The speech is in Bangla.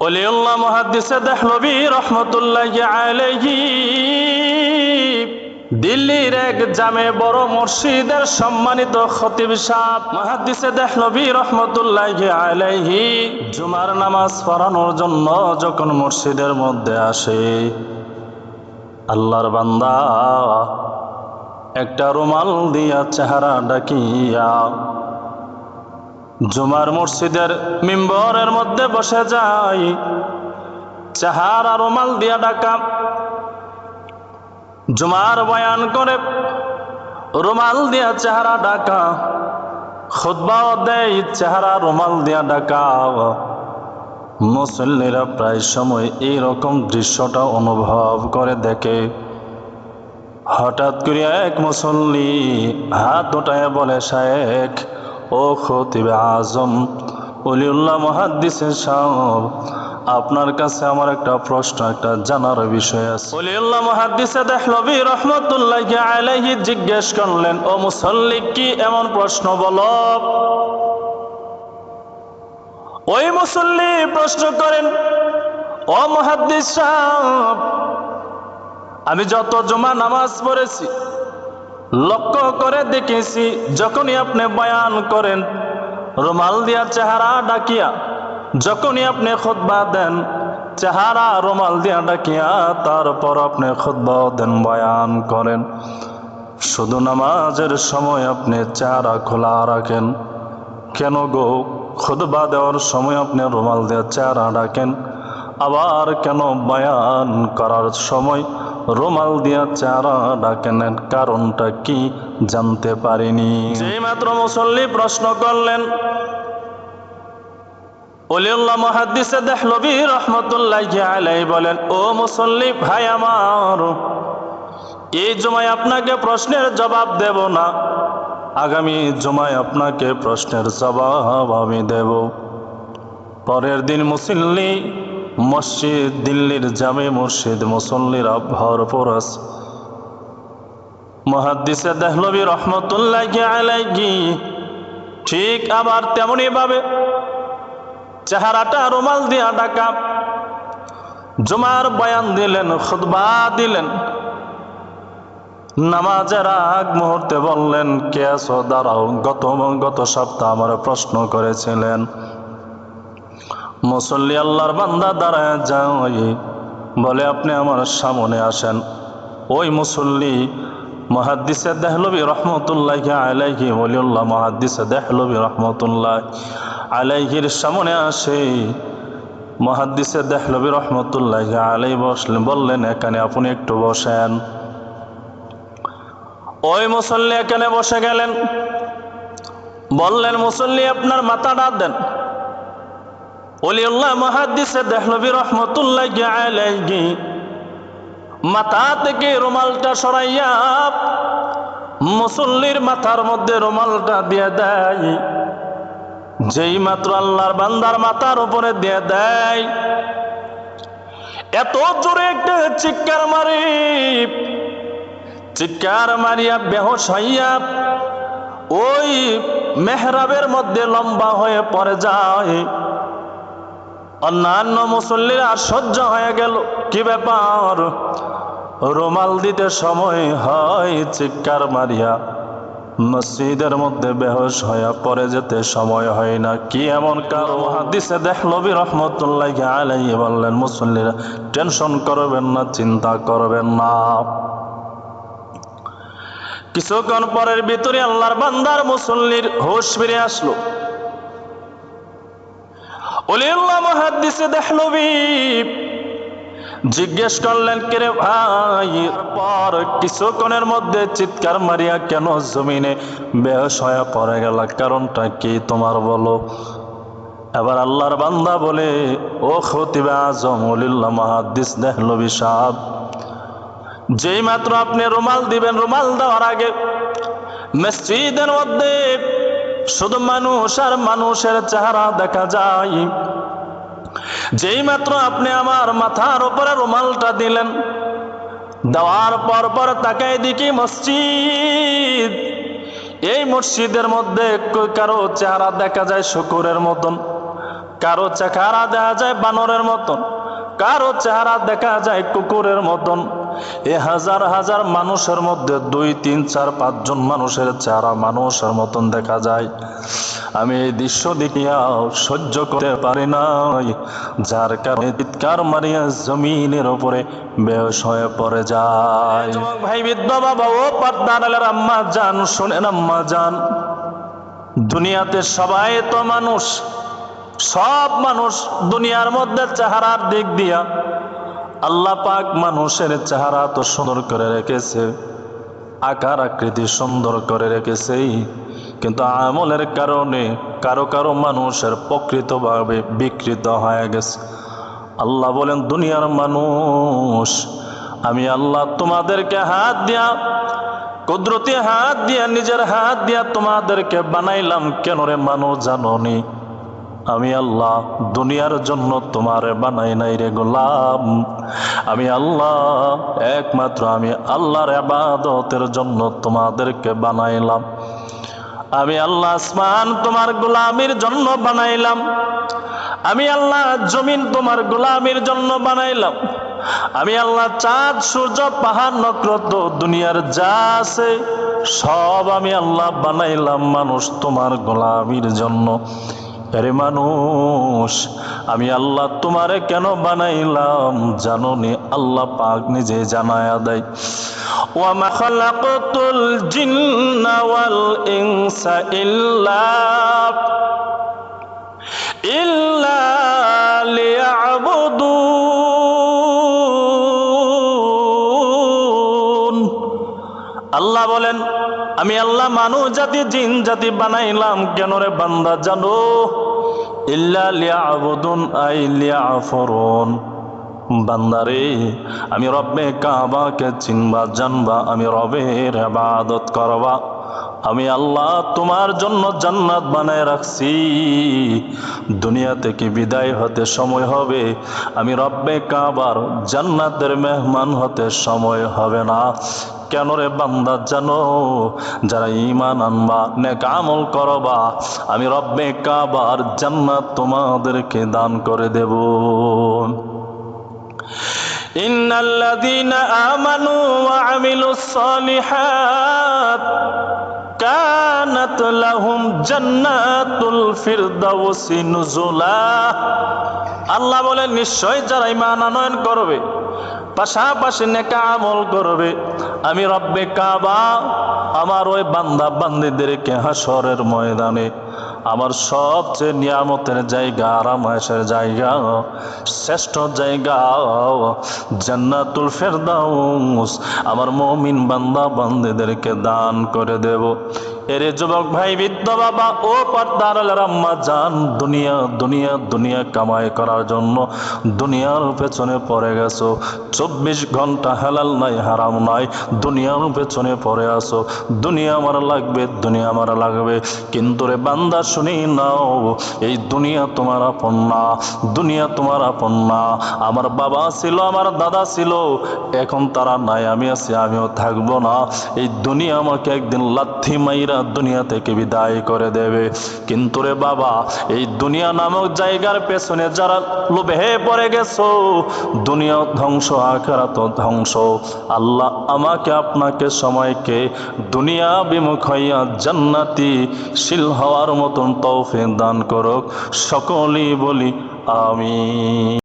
ওলিউল্লাহ মুহাদ্দিসে দেহলভী রহমতুল্লাহি আলাইহি দিল্লির এক জামে বড় মসজিদের সম্মানিত খতিব সাহেব মুহাদ্দিসে দেহলভী রহমতুল্লাহি আলাইহি জুমার নামাজ পড়ানোর জন্য যখন মসজিদের মধ্যে আসে, আল্লাহর বান্দা একটা রুমাল দিয়া চেহারা ঢাকিয়া জুমার মসজিদের মিম্বরের মধ্যে বসে যায়। চেহারা রুমাল দিয়া ঢাকা, জুমার বয়ান করে রুমাল দিয়া চেহারা ঢাকা, খুতবাও দেয় চেহারা রুমাল দিয়া ঢাকা। মুসল্লিরা প্রায় সময় এইরকম দৃশ্যটা অনুভব করে দেখে। হঠাৎ করে এক মুসল্লি হাত উঠায় বলে, শায়েখ ও খতিব আজম ওলিউল্লাহ মুহাদ্দিসে সাহেব, আপনার কাছে আমার একটা প্রশ্ন, একটা জানার বিষয় আছে। ওলিউল্লাহ মুহাদ্দিসে দেহলভী রহমতুল্লাহি আলাইহি জিজ্ঞেস করলেন, ও মুসল্লি কি এমন প্রশ্ন বলো। ওই মুসল্লি প্রশ্ন করেন, ও মুহাদ্দিস সাহেব, আমি যত জুমা নামাজ পড়েছি লক্ষ্য করে দেখেছি, যখনই আপনি বয়ান করেন রুমাল দিয়া চেহারা ডাকিয়া, যখনই আপনি খুতবা দেন চেহারা রুমাল দিয়া ডাকিয়া, তারপর আপনি খুতবাও দেন, বয়ান করেন। শুধু নামাজের সময় আপনি চেহারা খোলা রাখেন কেন গো? খুতবা দেওয়ার সময় আপনি রুমাল দিয়া চেহারা ডাকেন, আবার কেন বয়ান করার সময় রুমাল দিয়া চেহারা ডাকেন? কারণটা কি জানতে পারিনি। যেই মাত্র মুসল্লি প্রশ্ন করলেন, ওলিউল্লাহ মুহাদ্দিসে দেহলভী রহমতুল্লাহি আলাইহি বলেন, ও মুসল্লি ভাই আমার, এই জুমায় আপনাকে প্রশ্নের জবাব দেব না, আগামী জুমায় আপনাকে প্রশ্নের জবাব আমি দেব। পরের দিন মুসল্লি মসজিদ, দিল্লির জামে মসজিদ মুসল্লিরা ভরপুর আছে। মুহাদ্দিসে দেহলভী রহমতুল্লাহি আলাইহি ঠিক আবার তেমনি ভাবে চেহারাটা রুমাল দিয়া ঢাকা, জুমার বয়ান দিলেন, খুতবা দিলেন। নামাজের আগ মুহূর্তে বললেন, কে আছো দাঁড়াও, গত সপ্তাহ আমার প্রশ্ন করেছিলেন। মুসল্লি আল্লাহর বান্দা দাঁড়ায় যায়, বলে আপনি আমার সামনে আসেন। ওই মুসল্লি মুহাদ্দিসে দেহলভী রহমতুল্লাহি আলাইহি, ওলিউল্লাহ মুহাদ্দিসে দেহলভী রহমতুল্লাহি আলাইহির সামনে আসে। মুহাদ্দিসে দেহলভী রহমতুল্লাহি আলাইহি বসলেন, বললেন এখানে আপনি একটু বসেন। ওই মুসল্লি এখানে বসে গেলেন, বললেন মুসল্লি আপনার মাথাটা দেন। ওলিউল্লাহ মুহাদ্দিসে দেহলভী রহমতুল্লাহি আলাইহি মাথা থেকে রুমালটা সরাইয়া মুসল্লির মাথার মধ্যে রুমালটা দিয়ে দেয়। যেই মাত্র আল্লাহর বান্দার মাথার উপরে দিয়ে দেয়, এত জোরে একটা চিৎকার মারিয়া বেহুশ হইয়া ওই মেহরাবের মধ্যে লম্বা হয়ে পড়ে যায়। অন্যান্য মুসল্লিরা সহ্য হয়ে গেল, কি ব্যাপার, রুমাল দিতে সময় হয় চিৎকার মারিয়া মসজিদের মধ্যে বেহুশ হয়ে পড়ে যেতে সময় হয় না, কি এমন কারণ? মুহাদ্দিসে দেহলভী রহমতুল্লাহি আলাইহি বললেন, মুসল্লিরা টেনশন করবেন না, চিন্তা করবেন না। কিছুক্ষণ পরের ভিতরে আল্লাহর বান্দার মুসল্লির হুঁশ ফিরে আসলো। ওলিউল্লাহ মুহাদ্দিসে দেহলভী জিজ্ঞেস করলেন, কে রে ভাই, পর কিছুক্ষণের মধ্যে চিৎকার মারিয়া কেন জমিনে বেহুশ হয়ে পড়ে গেল, কারণটা কি তোমার বলো। এবার আল্লাহর বান্দা বলে, ও খতিব আজম ওলিউল্লাহ মুহাদ্দিস দেহলভী সাহেব, যেই মাত্র আপনি রুমাল দিবেন, রুমাল দেওয়ার আগে মসজিদের মধ্যে শুধু মানুষ আর মানুষের চেহারা দেখা যায়। যেই মাত্র আপনি আমার মাথার উপরে রুমালটা দিলেন, দেওয়ার পর তাকাই দেখি মসজিদ, এই মসজিদের মধ্যে কারো চেহারা দেখা যায় শুকুরের মতন, কারো চেহারা দেখা যায় বানরের মতন, কারো চেহারা দেখা যায় কুকুরের মতন। এ হাজার হাজার মানুষের মধ্যে 2, 3, 4, 5 জন মানুষের চেহারা মানুষের মতন দেখা যায়। আমি এই দৃশ্য দেখিয়া সহ্য করতে পারি নাই, যার কারণে চিৎকার মারিয়া জমিনের উপরে বেহুশ হয়ে পড়ে যায়। ভাই বৃদ্ধ বাবা, ও পর্দার আম্মা জান, শুনেন আম্মা জান, দুনিয়াতে সবাই তো মানুষ, সব মানুষ দুনিয়ার মধ্যে চেহারার দিক দিয়া আল্লাহ পাক মানুষের চেহারা তো সুন্দর করে রেখেছে, আকার আকৃতি সুন্দর করে রেখেছে, কিন্তু আমলের কারণে কারো কারো মানুষের প্রকৃতভাবে বিকৃত হয়ে গেছে। আল্লাহ বলেন, দুনিয়ার মানুষ, আমি আল্লাহ তোমাদেরকে হাত দিয়া, কুদরতি হাত দিয়া, নিজের হাত দিয়া তোমাদেরকে বানাইলাম কেন রে মানুষ, জানোনি? আমি আল্লাহ দুনিয়ার জন্য তোমারে বানাই নাই রে গোলাম, আমি আল্লাহ একমাত্র আমি আল্লাহর ইবাদতের জন্য তোমাদেরকে বানাইলাম। আমি আল্লাহ আসমান তোমার গোলামির জন্য বানাইলাম, আমি আল্লাহ জমিন তোমার গোলামির জন্য বানাইলাম, আমি আল্লাহ চাঁদ সূর্য পাহাড় নক্ষত্র দুনিয়ার যা আছে সব আমি আল্লাহ বানাইলাম মানুষ তোমার গোলামির জন্য। আরে মানুষ, আমি আল্লাহ তোমারে কেন বানাইলাম জানোনি? আল্লাহ পাক নিজে জানায়া দেয়, ওয়া মা খালাকাতুল জিন্না ওয়াল ইনসা ইল্লা লিয়াবুদুন। আল্লাহ বলেন, আমি আল্লাহ মানুষ জাতি জিন জাতি বানাইলাম কেন রে বান্দা জানো? ইল্লা লিয়াবুদুন আই লিয়াফরুন। বান্দারে, আমি রব্বে কাবাকে চিনবা, জানবা, আমি রবের ইবাদত করবা। আমি আল্লাহ তোমার জন্য জান্নাত বানায় রাখছি, দুনিয়া থেকে বিদায় হতে সময় হবে, আমি রব্বে কাবার জান্নাতের মেহমান হতে সময় হবে না। কেন রে বান্দা জানো? যারা ঈমান আনবা, নেক আমল করবা, আমি রব্বে কাবার জান্নাত তোমাদেরকে দান করে দেব। ইন্নাল্লাযীনা আমানু ওয়া আমিলুস সালিহাত কানাত লাহুম জান্নাতুল ফিরদাউসি নুজুলা। আল্লাহ বলেন, নিশ্চয় যারা ঈমান আনয়ন করবে, পাশাপাশি নেক আমল করবে, আমি রব্বে কাবা আমার ওই বান্দা বান্দীদেরকে হাসরের ময়দানে আমার সবচেয়ে নিয়ামতের জায়গা, আরামায়েশের জায়গা, শ্রেষ্ঠ জায়গা জান্নাতুল ফেরদাউস আমার মুমিন বান্দা বান্দীদেরকে দান করে দেব। এরে যুবক ভাই, বৃদ্ধ বাবা, ও পর্দার আম্মা জান, দুনিয়া দুনিয়া দুনিয়া কামাই করার জন্য দুনিয়ার পেছনে পড়ে গেছো, 24 ঘন্টা হালাল নাই হারাম নাই, দুনিয়ার পেছনে পড়ে আসো, দুনিয়া আমার লাগবে, দুনিয়া আমার লাগবে। কিন্তু রে বান্দা, শুনি নাও, এই দুনিয়া তোমার আপন না, দুনিয়া তোমার আপন না। আমার বাবা ছিল, আমার দাদা ছিল, এখন তারা নাই, আমি আছি, আমিও থাকবো না। এই দুনিয়া আমাকে একদিন লাথি মাইরা দুনিয়া থেকে বিদায় করে দেবে। কিন্তু রে বাবা, এই দুনিয়া নামক জায়গার পেছনে যারা লোভে পড়ে গেছো, দুনিয়া ধ্বংস, আখিরাত ধ্বংস। আল্লাহ আমাকে আপনাকে সময়কে দুনিয়া বিমুখ হইয়া জান্নাতি শিল হওয়ার মতন তৌফিক দান করুক। সকলেই বলি আমিন।